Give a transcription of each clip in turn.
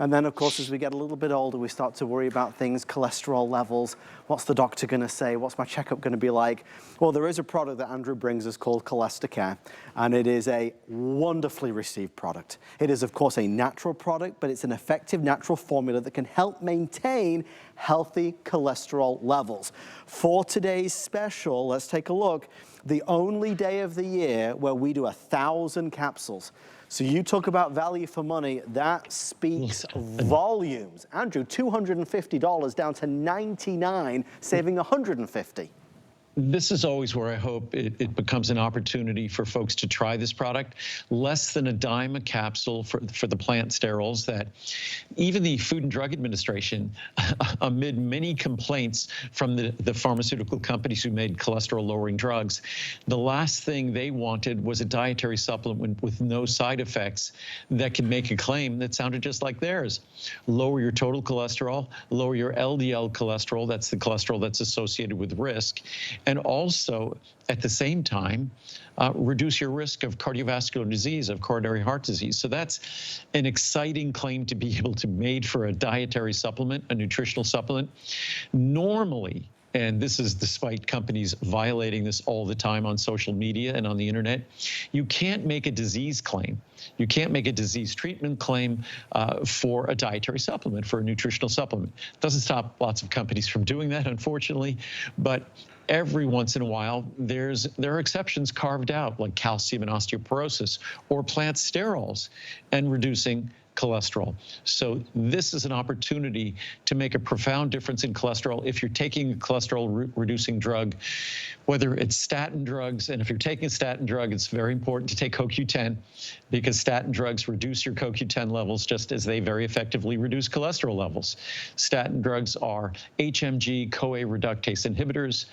And then, of course, as we get a little bit older, we start to worry about things, cholesterol levels. What's the doctor going to say? What's my checkup going to be like? Well, there is a product that Andrew brings us called CholestaCare, and it is a wonderfully received product. It is, of course, a natural product, but it's an effective natural formula that can help maintain healthy cholesterol levels. For today's special, let's take a look. The only day of the year where we do 1,000 capsules. So you talk about value for money, that speaks volumes. Andrew, $250 down to $99, saving $150. This is always where I hope it becomes an opportunity for folks to try this product. Less than a dime a capsule for the plant sterols that even the Food and Drug Administration, amid many complaints from the pharmaceutical companies who made cholesterol-lowering drugs, the last thing they wanted was a dietary supplement with no side effects that could make a claim that sounded just like theirs. Lower your total cholesterol, lower your LDL cholesterol, that's the cholesterol that's associated with risk, and also, at the same time, reduce your risk of cardiovascular disease, of coronary heart disease. So that's an exciting claim to be able to made for a dietary supplement, a nutritional supplement. Normally, and this is despite companies violating this all the time on social media and on the internet, you can't make a disease claim. You can't make a disease treatment claim for a dietary supplement, for a nutritional supplement. It doesn't stop lots of companies from doing that, unfortunately, but every once in a while, there are exceptions carved out, like calcium and osteoporosis, or plant sterols, and reducing cholesterol. So this is an opportunity to make a profound difference in cholesterol. If you're taking a cholesterol-reducing drug, whether it's statin drugs, and if you're taking a statin drug, it's very important to take CoQ10, because statin drugs reduce your CoQ10 levels just as they very effectively reduce cholesterol levels. Statin drugs are HMG-CoA reductase inhibitors.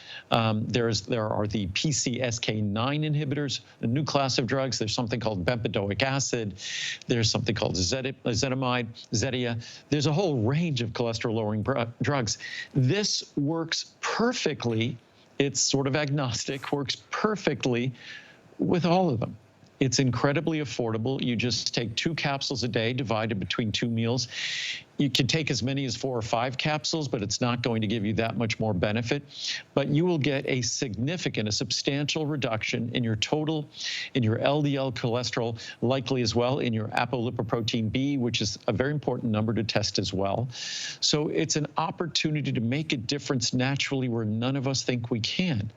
There are the PCSK9 inhibitors, a new class of drugs. There's something called bempedoic acid. There's something called ezetimibe, Zetia. There's a whole range of cholesterol-lowering drugs. This works perfectly. It's sort of agnostic, works perfectly with all of them. It's incredibly affordable. You just take 2 capsules a day, divided between 2 meals. You can take as many as 4 or 5 capsules, but it's not going to give you that much more benefit. But you will get a significant, a substantial reduction in your total, in your LDL cholesterol, likely as well in your apolipoprotein B, which is a very important number to test as well. So it's an opportunity to make a difference naturally where none of us think we can.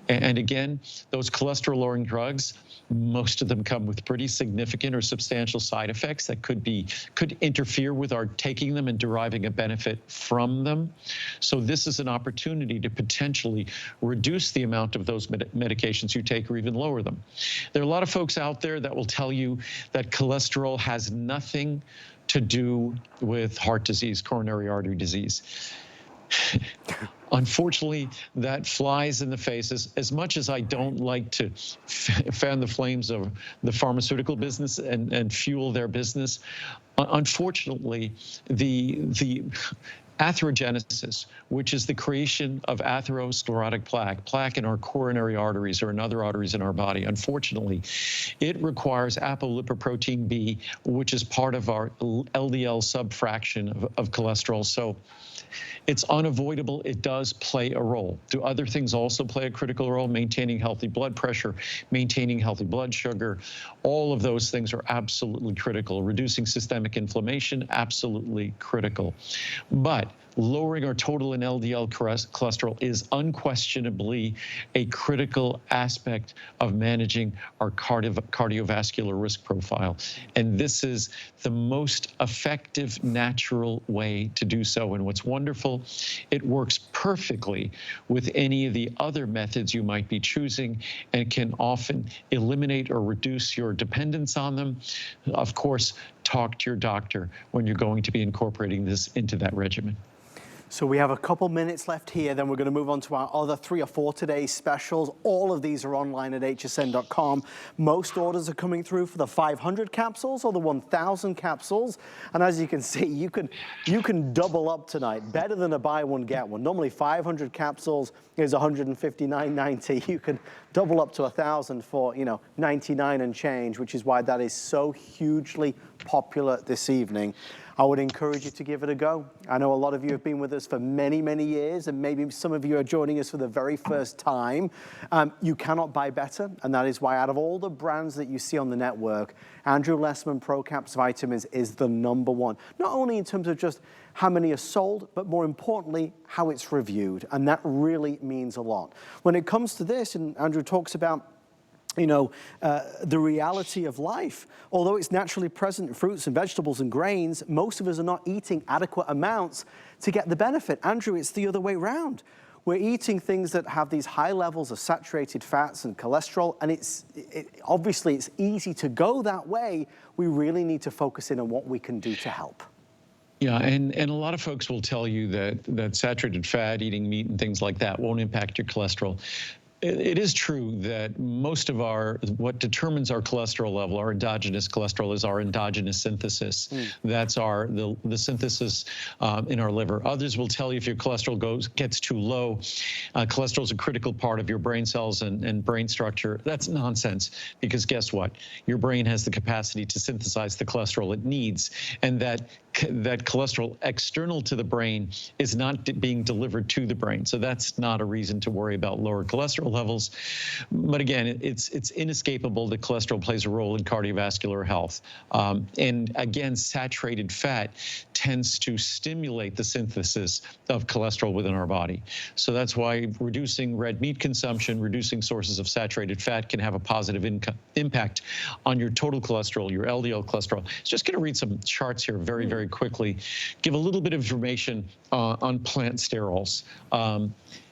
And again, those cholesterol-lowering drugs, most of them come with pretty significant or substantial side effects that could interfere with our taking them and deriving a benefit from them. So this is an opportunity to potentially reduce the amount of those medications you take or even lower them. There are a lot of folks out there that will tell you that cholesterol has nothing to do with heart disease, coronary artery disease. Unfortunately, that flies in the face. As much as I don't like to fan the flames of the pharmaceutical business and fuel their business, unfortunately, the atherogenesis, which is the creation of atherosclerotic plaque in our coronary arteries or in other arteries in our body, unfortunately, it requires apolipoprotein B, which is part of our LDL subfraction of cholesterol. So it's unavoidable. It does play a role. Do other things also play a critical role? Maintaining healthy blood pressure, maintaining healthy blood sugar, all of those things are absolutely critical. Reducing systemic inflammation, absolutely critical. But lowering our total and LDL cholesterol is unquestionably a critical aspect of managing our cardiovascular risk profile. And this is the most effective, natural way to do so. And what's wonderful, it works perfectly with any of the other methods you might be choosing and can often eliminate or reduce your dependence on them. Of course, talk to your doctor when you're going to be incorporating this into that regimen. So we have a couple minutes left here, then we're going to move on to our other 3 or 4 today's specials. All of these are online at hsn.com. Most orders are coming through for the 500 capsules or the 1,000 capsules. And as you can see, you can double up tonight. Better than a buy one, get one. Normally 500 capsules is $159.90. You can double up to 1,000 for, you know, 99 and change, which is why that is so hugely popular this evening. I would encourage you to give it a go. I know a lot of you have been with us for many, many years, and maybe some of you are joining us for the very first time. You cannot buy better, and that is why out of all the brands that you see on the network, Andrew Lessman ProCaps Vitamins is the #1. Not only in terms of just how many are sold, but more importantly, how it's reviewed, and that really means a lot. When it comes to this, and Andrew talks about the reality of life. Although it's naturally present in fruits and vegetables and grains, most of us are not eating adequate amounts to get the benefit. Andrew, it's the other way around. We're eating things that have these high levels of saturated fats and cholesterol, and obviously it's easy to go that way. We really need to focus in on what we can do to help. Yeah, and a lot of folks will tell you that saturated fat, eating meat and things like that won't impact your cholesterol. It is true that most of what determines our cholesterol level, our endogenous cholesterol, is our endogenous synthesis. That's the synthesis in our liver. Others will tell you if your cholesterol gets too low, cholesterol is a critical part of your brain cells and brain structure. That's nonsense, because guess what? Your brain has the capacity to synthesize the cholesterol it needs, and that cholesterol external to the brain is not being delivered to the brain. So that's not a reason to worry about lower cholesterol levels. But again, it's inescapable that cholesterol plays a role in cardiovascular health. And again, saturated fat tends to stimulate the synthesis of cholesterol within our body. So that's why reducing red meat consumption, reducing sources of saturated fat can have a positive impact on your total cholesterol, your LDL cholesterol. Just going to read some charts here very, very quickly. Give a little bit of information on plant sterols.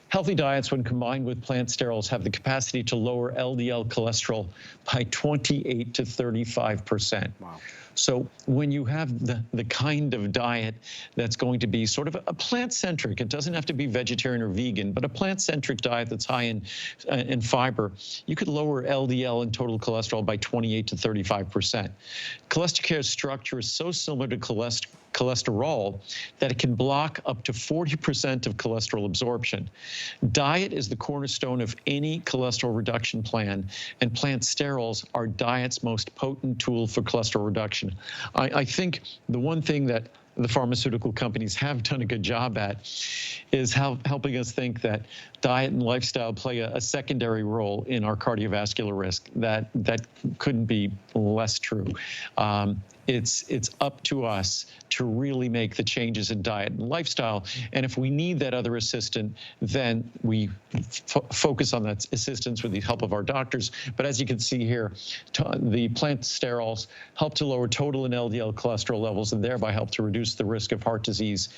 Healthy diets, when combined with plant sterols, have the capacity to lower LDL cholesterol by 28 to 35%. Wow. So when you have the kind of diet that's going to be sort of a plant-centric, it doesn't have to be vegetarian or vegan, but a plant-centric diet that's high in fiber, you could lower LDL and total cholesterol by 28 to 35%. CholestaCare's structure is so similar to cholesterol that it can block up to 40% of cholesterol absorption. Diet is the cornerstone of any cholesterol reduction plan, and plant sterols are diet's most potent tool for cholesterol reduction. I think the one thing that the pharmaceutical companies have done a good job at is helping us think that diet and lifestyle play a secondary role in our cardiovascular risk. That couldn't be less true. It's up to us to really make the changes in diet and lifestyle. And if we need that other assistant, then we focus on that assistance with the help of our doctors. But as you can see here, the plant sterols help to lower total and LDL cholesterol levels and thereby help to reduce the risk of heart disease.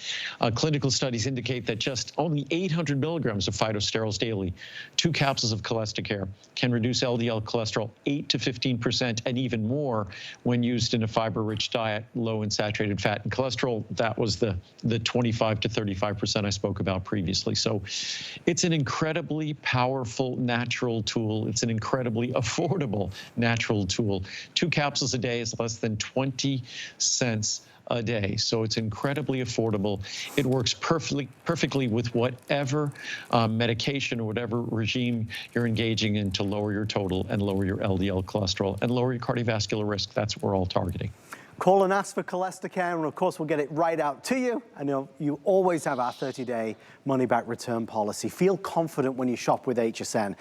Clinical studies indicate that just only 800 milligrams of phytosterols daily, 2 capsules of CholestaCare, can reduce LDL cholesterol 8 to 15% and even more when used in a fiber-rich diet, low in saturated fat and cholesterol. That was the 25 to 35% I spoke about previously. So it's an incredibly powerful natural tool. It's an incredibly affordable natural tool. 2 capsules a day is less than 20 cents a day. So it's incredibly affordable. It works perfectly with whatever medication or whatever regime you're engaging in to lower your total and lower your LDL cholesterol and lower your cardiovascular risk. That's what we're all targeting. Call and ask for CholestaCare, and of course we'll get it right out to you. I know you always have our 30-day money-back return policy. Feel confident when you shop with HSN.